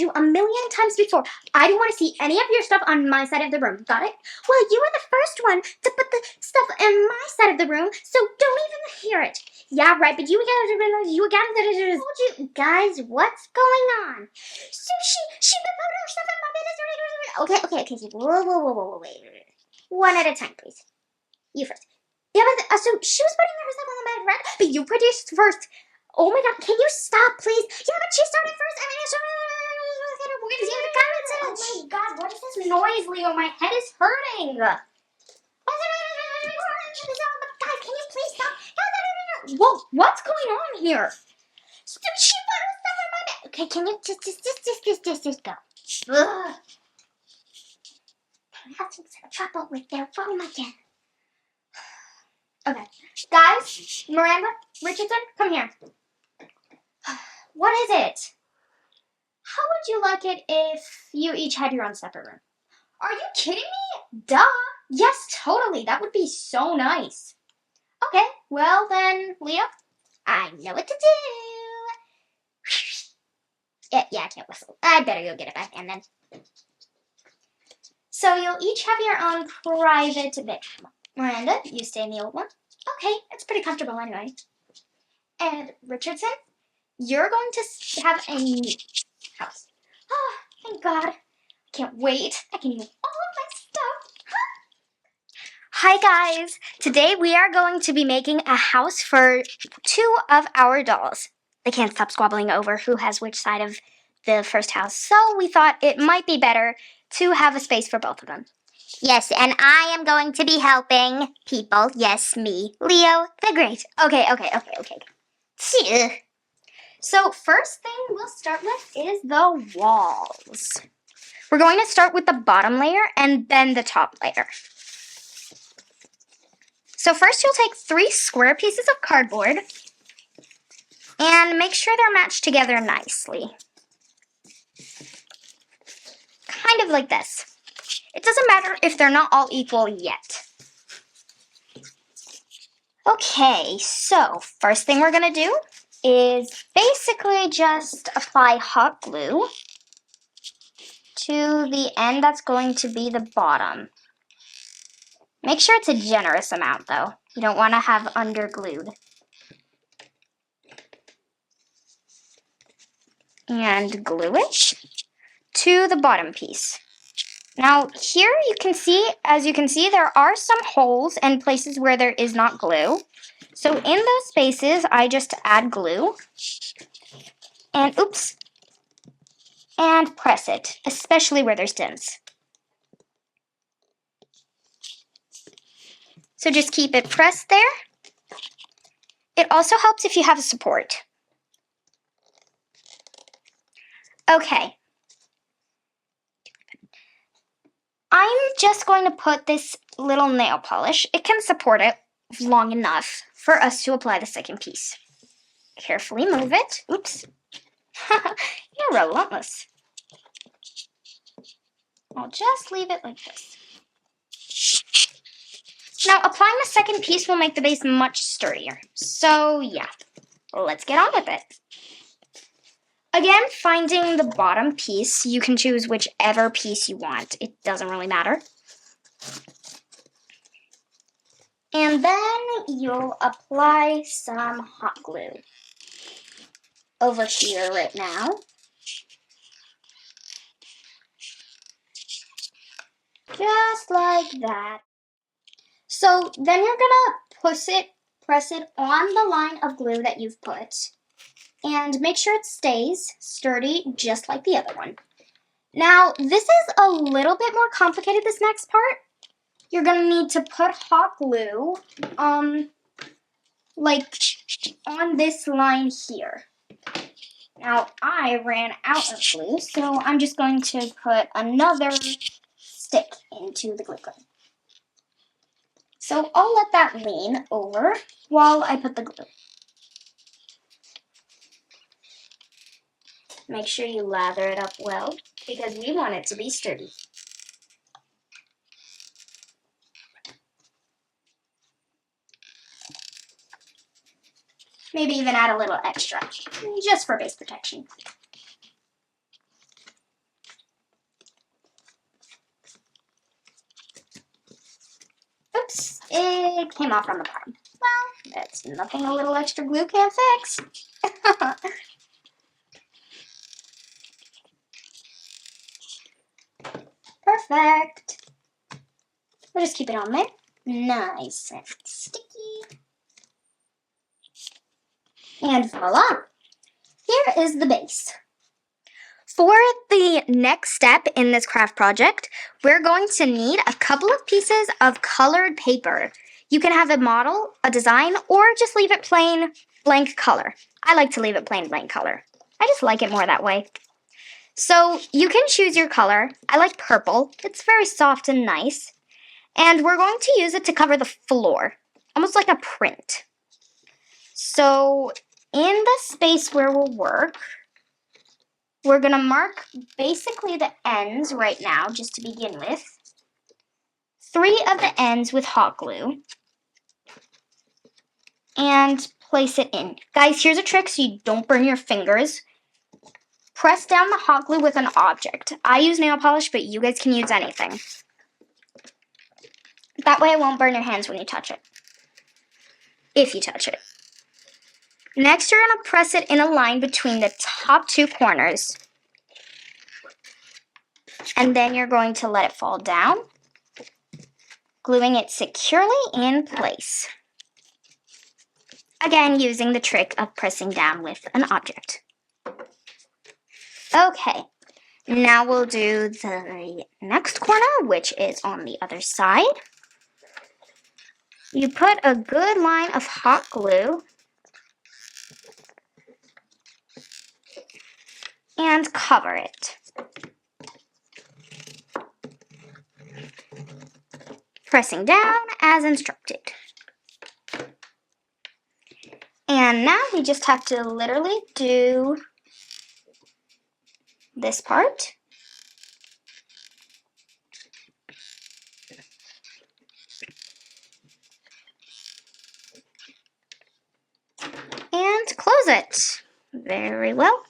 you a million times before, I don't want to see any of your stuff on my side of the room. Got it? Well, you were the first one to put the stuff on my side of the room, so don't even hear it. Yeah, right, but you told you guys what's going on. So she put her stuff in my bed. Okay. Whoa, wait. One at a time, please. You first. Yeah, but so she was putting her stuff on the bed, right? But you produced first. Oh my god, can you stop, please? Yeah, but she started first. I mean, oh my god, what is this noise, Leo? My head is hurting. Guys, can you please stop? Whoa, what's going on here? She put her stuff in my bed. Okay, can you just go? Ugh. I'm having some trouble with their phone again. Okay, guys, Miranda, Richardson, come here. What is it? How would you like it if you each had your own separate room? Are you kidding me? Duh. Yes, totally. That would be so nice. Okay, well then, Leo, I know what to do. Yeah, I can't whistle. I better go get it back and then. So you'll each have your own private bedroom. Miranda, you stay in the old one. Okay, it's pretty comfortable anyway. And Richardson, you're going to have a new house. Oh, thank God. I can't wait. I can use all of my stuff. Hi guys. Today we are going to be making a house for two of our dolls. They can't stop squabbling over who has which side of the first house. So we thought it might be better to have a space for both of them. Yes, and I am going to be helping people. Yes, me, Leo the Great. Okay. So first thing we'll start with is the walls. We're going to start with the bottom layer and then the top layer. So first you'll take 3 square pieces of cardboard and make sure they're matched together nicely. Kind of like this. It doesn't matter if they're not all equal yet. Okay, so first thing we're going to do is basically just apply hot glue to the end that's going to be the bottom. Make sure it's a generous amount though. You don't want to have underglued. And glue it to the bottom piece. Now here you can see, as you can see, there are some holes and places where there is not glue. So in those spaces, I just add glue and and press it, especially where there's dents. So just keep it pressed there. It also helps if you have a support. Okay. I'm just going to put this little nail polish. It can support it long enough for us to apply the second piece. Carefully move it. Oops. You're relentless. I'll just leave it like this. Now, applying the second piece will make the base much sturdier. So, yeah, let's get on with it. Again, finding the bottom piece, you can choose whichever piece you want. It doesn't really matter. And then you'll apply some hot glue over here right now. Just like that. So then you're gonna press it on the line of glue that you've put. And make sure it stays sturdy, just like the other one. Now, this is a little bit more complicated, this next part. You're going to need to put hot glue, like on this line here. Now, I ran out of glue, so I'm just going to put another stick into the glue gun. So I'll let that lean over while I put the glue. Make sure you lather it up well, because we want it to be sturdy. Maybe even add a little extra, just for base protection. it came off on the bottom. Well, that's nothing a little extra glue can't fix. Perfect. We'll just keep it on there. Nice and sticky. And voila. Here is the base. For the next step in this craft project, we're going to need a couple of pieces of colored paper. You can have a model, a design, or just leave it plain blank color. I like to leave it plain blank color. I just like it more that way. So you can choose your color. I like purple. It's very soft and nice. And we're going to use it to cover the floor, almost like a print. So in the space where we'll work, we're going to mark basically the ends right now, just to begin with. 3 of the ends with hot glue. And place it in. Guys, here's a trick so you don't burn your fingers. Press down the hot glue with an object. I use nail polish, but you guys can use anything. That way it won't burn your hands when you touch it. If you touch it. Next, you're going to press it in a line between the top 2 corners. And then you're going to let it fall down, gluing it securely in place. Again, using the trick of pressing down with an object. Okay, now we'll do the next corner, which is on the other side. You put a good line of hot glue and cover it. Pressing down as instructed. And now we just have to literally do this part. And close it. Very well.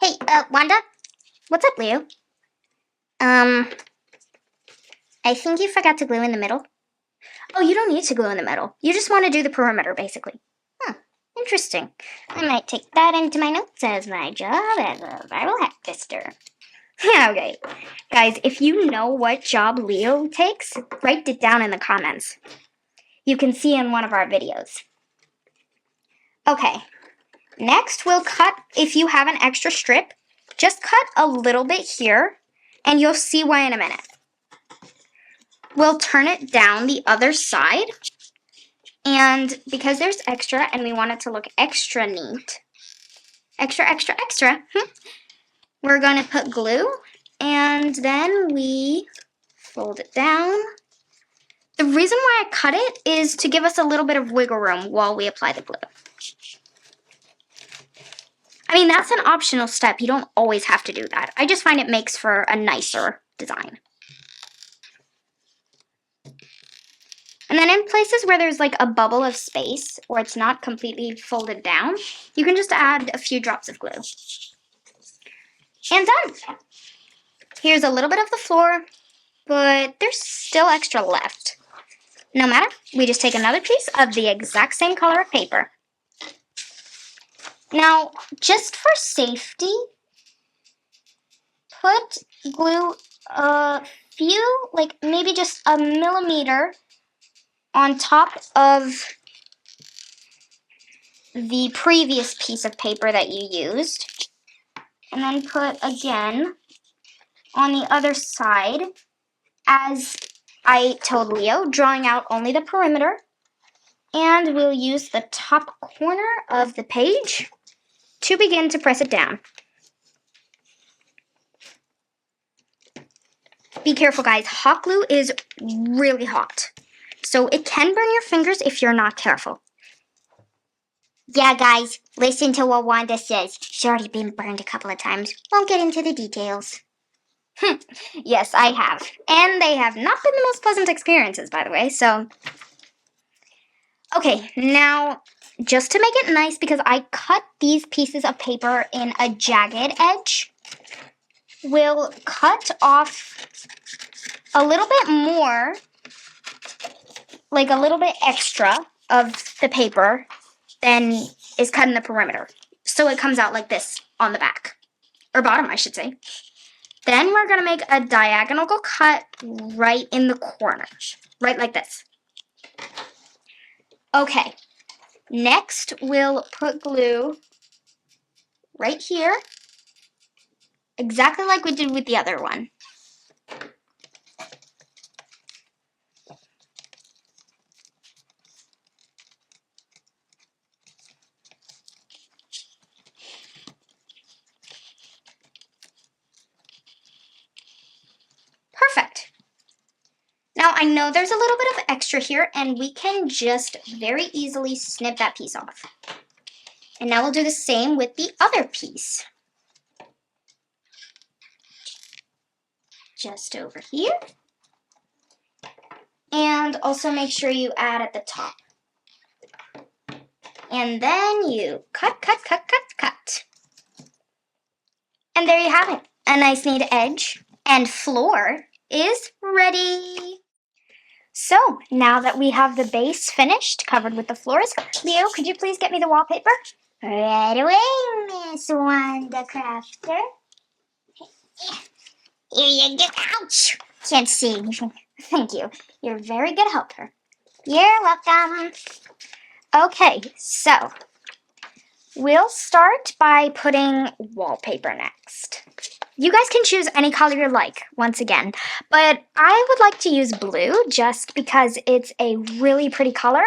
Hey, Wanda? What's up, Leo? I think you forgot to glue in the middle. Oh, you don't need to glue in the middle. You just want to do the perimeter, basically. Huh, interesting. I might take that into my notes as my job as a viral hat tester. Okay. Guys, if you know what job Leo takes, write it down in the comments. You can see in one of our videos. Okay. Next, we'll cut, if you have an extra strip, just cut a little bit here, and you'll see why in a minute. We'll turn it down the other side, and because there's extra and we want it to look extra neat, extra, we're going to put glue, and then we fold it down. The reason why I cut it is to give us a little bit of wiggle room while we apply the glue. I mean, that's an optional step. You don't always have to do that. I just find it makes for a nicer design. And then in places where there's like a bubble of space or it's not completely folded down, you can just add a few drops of glue. And done. Here's a little bit of the floor, but there's still extra left. No matter, we just take another piece of the exact same color of paper. Now, just for safety, put glue a few, like maybe just a millimeter on top of the previous piece of paper that you used. And then put again on the other side, as I told Leo, drawing out only the perimeter. And we'll use the top corner of the page to begin to press it down. Be careful, guys. Hot glue is really hot, so it can burn your fingers if you're not careful. Yeah, guys, listen to what Wanda says. She's already been burned a couple of times. Won't get into the details. Yes, I have. And they have not been the most pleasant experiences, by the way, so... Okay, now, just to make it nice, because I cut these pieces of paper in a jagged edge, we'll cut off a little bit more, like a little bit extra of the paper than is cut in the perimeter. So it comes out like this on the back, or bottom, I should say. Then we're gonna make a diagonal cut right in the corner, right like this. Okay, next we'll put glue right here, exactly like we did with the other one. Perfect. Now I know there's a little bit of extra here and we can just very easily snip that piece off. And now we'll do the same with the other piece. Just over here. And also make sure you add at the top. And then you cut. And there you have it. A nice neat edge and floor is ready. So now that we have the base finished, covered with the floors, Leo, could you please get me the wallpaper? Right away, Miss Wanda Crafter. Here you go. Ouch! Can't see anything. Thank you. You're a very good helper. You're welcome. Okay, so we'll start by putting wallpaper next. You guys can choose any color you like, once again, but I would like to use blue just because it's a really pretty color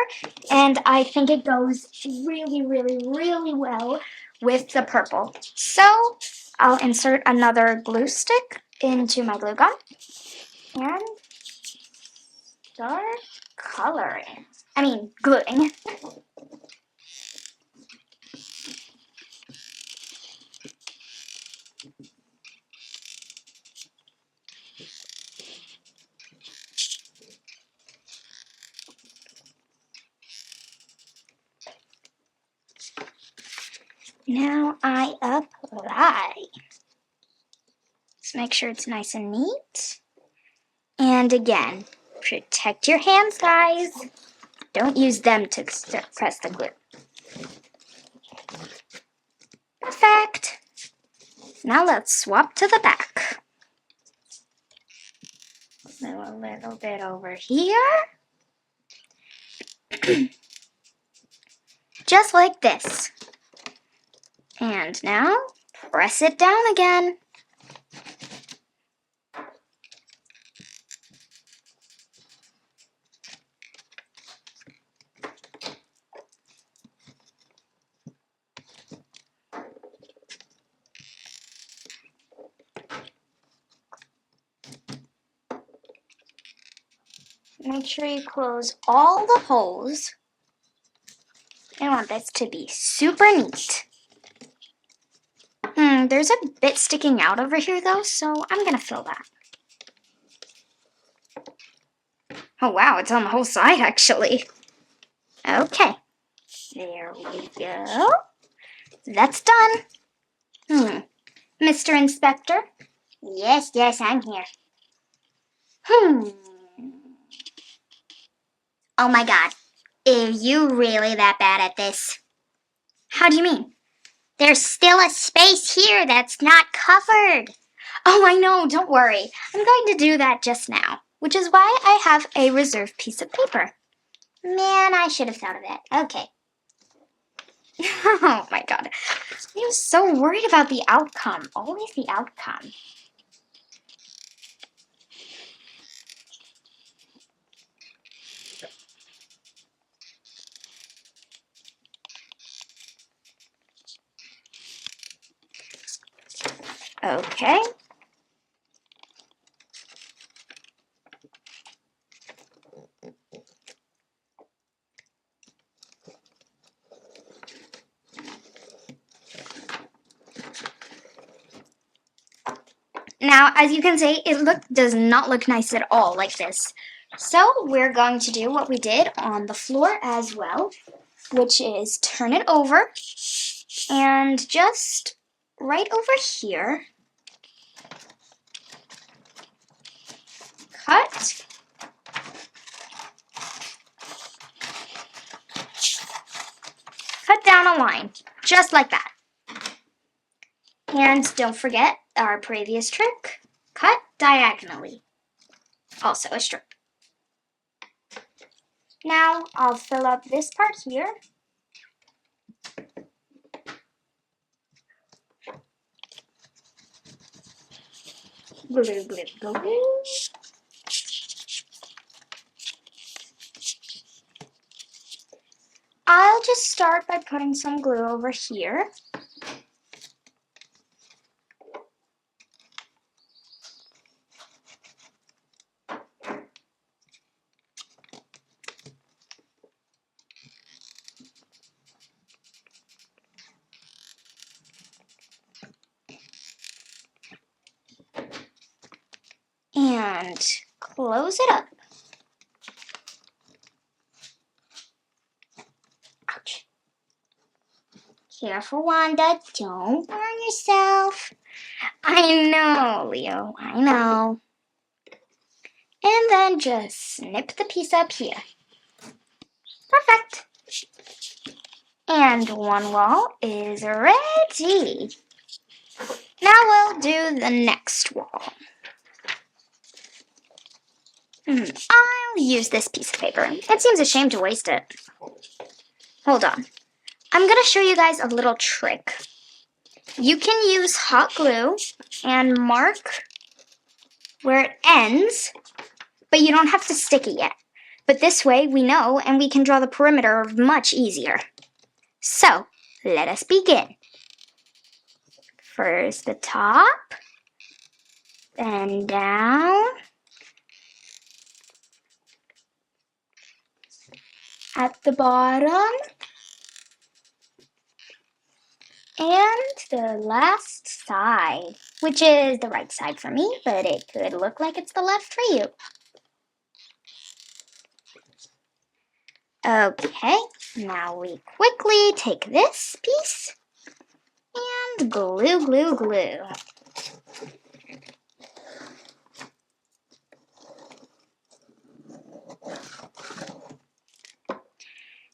and I think it goes really well with the purple. So I'll insert another glue stick into my glue gun and start coloring. Gluing. Now I apply. Let's make sure it's nice and neat. And again, protect your hands, guys. Don't use them to press the glue. Perfect. Now let's swap to the back. So a little bit over here. Just like this. And now press it down again. Make sure you close all the holes. I want this to be super neat. There's a bit sticking out over here though, so I'm gonna fill that. Oh wow, it's on the whole side actually. Okay, there we go. That's done. Mr. Inspector? Yes, I'm here. Oh my god, are you really that bad at this? How do you mean? There's still a space here that's not covered. Oh, I know, don't worry. I'm going to do that just now, which is why I have a reserved piece of paper. Man, I should have thought of that. Okay. Oh my god. I'm so worried about the outcome. Always the outcome. Okay. Now, as you can see, it does not look nice at all like this. So we're going to do what we did on the floor as well, which is turn it over and just right over here, cut a line, just like that. And don't forget our previous trick, cut diagonally. Also a strip. Now I'll fill up this part here. Glue, glue, glue. I'll just start by putting some glue over here. And close it up. Ouch. Careful, Wanda. Don't burn yourself. I know, Leo. I know. And then just snip the piece up here. Perfect. And one wall is ready. Now we'll do the next wall. I'll use this piece of paper. It seems a shame to waste it. Hold on. I'm going to show you guys a little trick. You can use hot glue and mark where it ends, but you don't have to stick it yet. But this way we know and we can draw the perimeter much easier. So, let us begin. First the top, then down. At the bottom. And the last side, which is the right side for me, but it could look like it's the left for you. Okay, now we quickly take this piece and glue, glue, glue.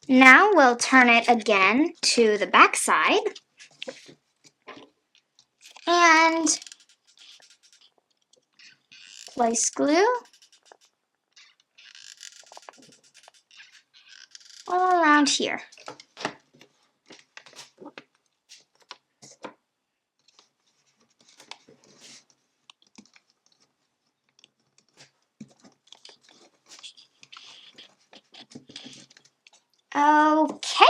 Now we'll turn it again to the back side and place glue all around here. Okay,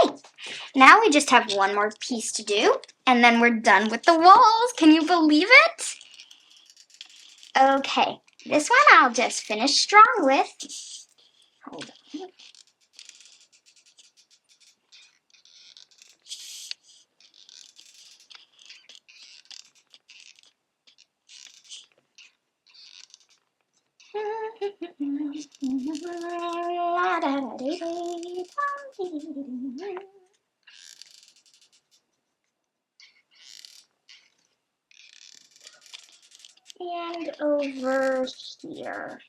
now we just have one more piece to do, and then we're done with the walls. Can you believe it? Okay, this one I'll just finish strong with. Hold on. And over here.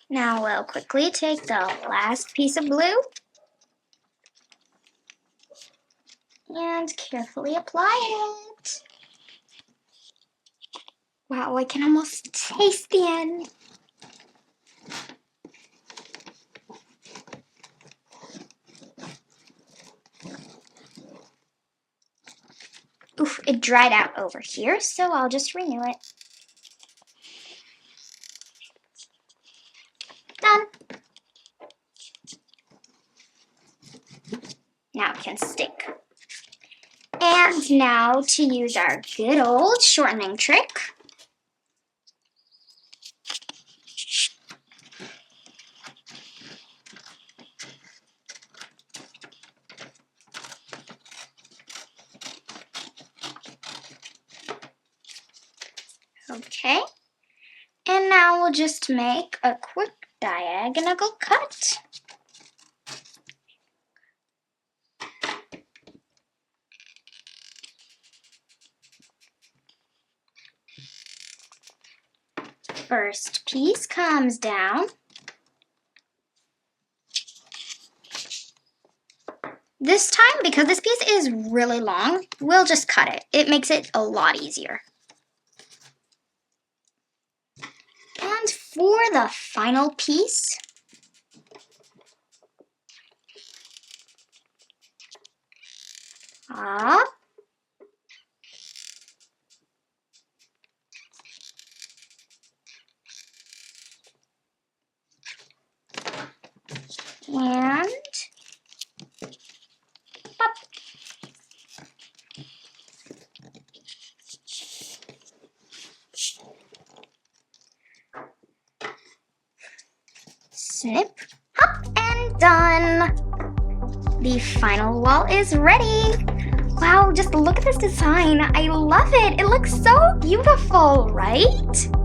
Now we'll quickly take the last piece of glue and carefully apply it. Wow, I can almost taste the end. Oof, it dried out over here, so I'll just renew it. Done. Now it can stick. And now to use our good old shortening trick. Okay, and now we'll just make a quick diagonal cut. First piece comes down. This time, because this piece is really long, we'll just cut it. It makes it a lot easier. And for the final piece, up, and up. Snip, hop, and done. The final wall is ready. Wow, just look at this design. I love it. It looks so beautiful, right?